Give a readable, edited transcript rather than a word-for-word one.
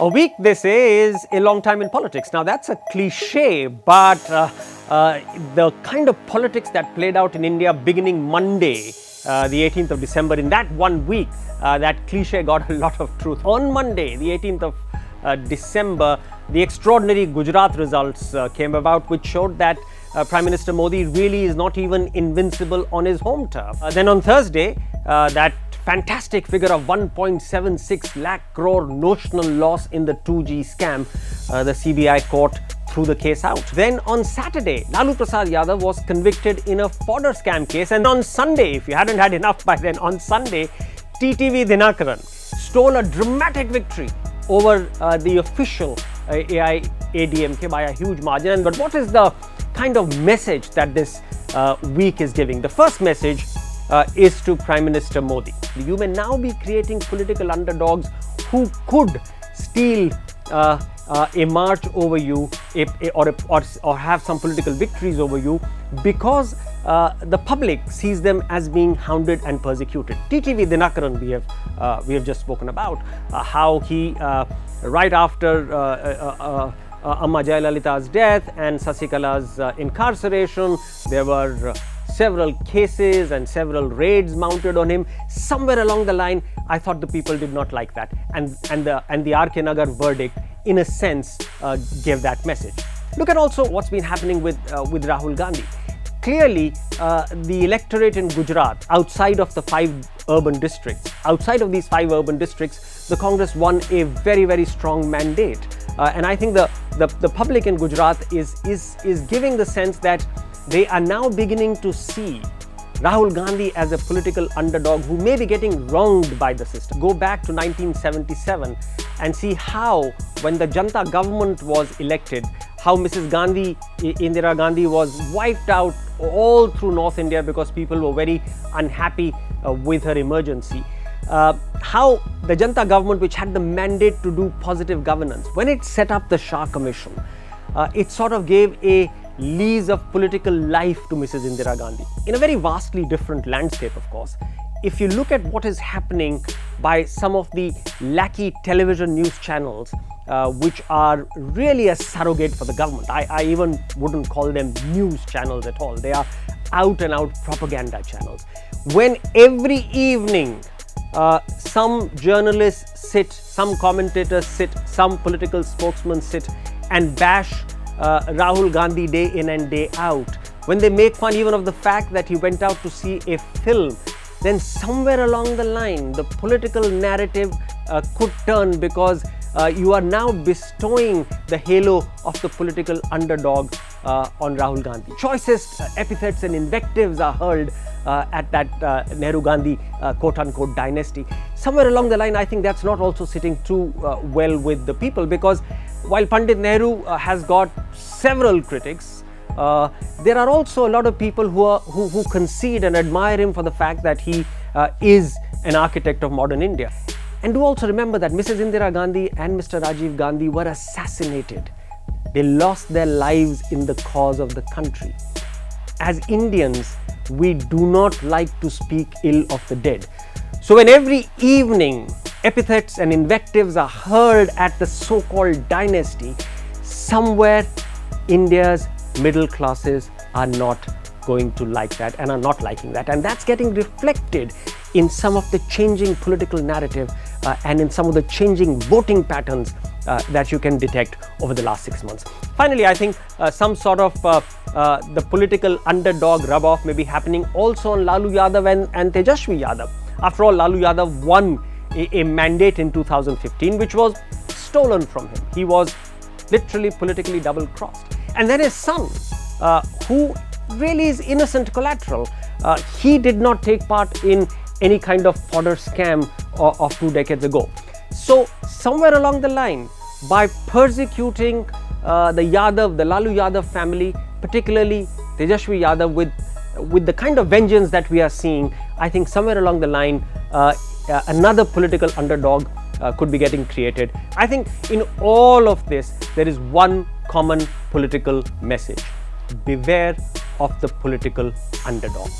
A week, they say, is a long time in politics. Now, that's a cliche, but the kind of politics that played out in India beginning Monday, the 18th of December, in that 1 week, that cliche got a lot of truth. On Monday, the 18th of December, the extraordinary Gujarat results came about, which showed that Prime Minister Modi really is not even invincible on his home turf. Then on Thursday, that fantastic figure of 1.76 lakh crore notional loss in the 2G scam, the CBI court threw the case out. Then on Saturday, Lalu Prasad Yadav was convicted in a fodder scam case. And on Sunday, if you hadn't had enough by then, on Sunday, TTV Dinakaran stole a dramatic victory over the official AIADMK by a huge margin. But what is the kind of message that this week is giving? The first message is to Prime Minister Modi. You may now be creating political underdogs who could steal a march over you or have some political victories over you because the public sees them as being hounded and persecuted. TTV Dinakaran we have just spoken about, how he right after Amma Jayalalitha's death and Sasikala's incarceration, there were several cases and several raids mounted on him. Somewhere along the line, I thought the people did not like that, and the R.K. Nagar verdict, in a sense, gave that message. Look at also what's been happening with Rahul Gandhi. Clearly, the electorate in Gujarat, outside of the 5 urban districts, the Congress won a very, very strong mandate, and I think the public in Gujarat is giving the sense that they are now beginning to see Rahul Gandhi as a political underdog who may be getting wronged by the system. Go back to 1977 and see how, when the Janta government was elected, how Mrs. Gandhi, Indira Gandhi, was wiped out all through North India because people were very unhappy with her emergency. How the Janta government, which had the mandate to do positive governance, when it set up the Shah Commission, it sort of gave a lease of political life to Mrs. Indira Gandhi in a very vastly different landscape, of course. If you look at what is happening by some of the lackey television news channels, which are really a surrogate for the government, I even wouldn't call them news channels at all. They are out and out propaganda channels. When every evening some journalists sit, some commentators sit, some political spokesmen sit and bash Rahul Gandhi day in and day out, when they make fun even of the fact that he went out to see a film, then somewhere along the line the political narrative could turn, because you are now bestowing the halo of the political underdog on Rahul Gandhi. Choicest epithets and invectives are hurled at that Nehru-Gandhi quote-unquote dynasty. Somewhere along the line, I think that's not also sitting too well with the people, because while Pandit Nehru has got several critics, there are also a lot of people who concede and admire him for the fact that he is an architect of modern India. And do also remember that Mrs. Indira Gandhi and Mr. Rajiv Gandhi were assassinated. They lost their lives in the cause of the country. As Indians, we do not like to speak ill of the dead. So when every evening epithets and invectives are hurled at the so-called dynasty, somewhere India's middle classes are not going to like that and are not liking that. And that's getting reflected in some of the changing political narrative and in some of the changing voting patterns that you can detect over the last 6 months. Finally, I think some sort of the political underdog rub-off may be happening also on Lalu Yadav and Tejashwi Yadav. After all, Lalu Yadav won a mandate in 2015, which was stolen from him. He was literally politically double-crossed. And then his son, who really is innocent collateral, he did not take part in any kind of fodder scam of 2 decades ago. So somewhere along the line, by persecuting the Lalu Yadav family, particularly Tejashwi Yadav, with the kind of vengeance that we are seeing, I think somewhere along the line, another political underdog could be getting created. I think in all of this, there is one common political message: beware of the political underdog.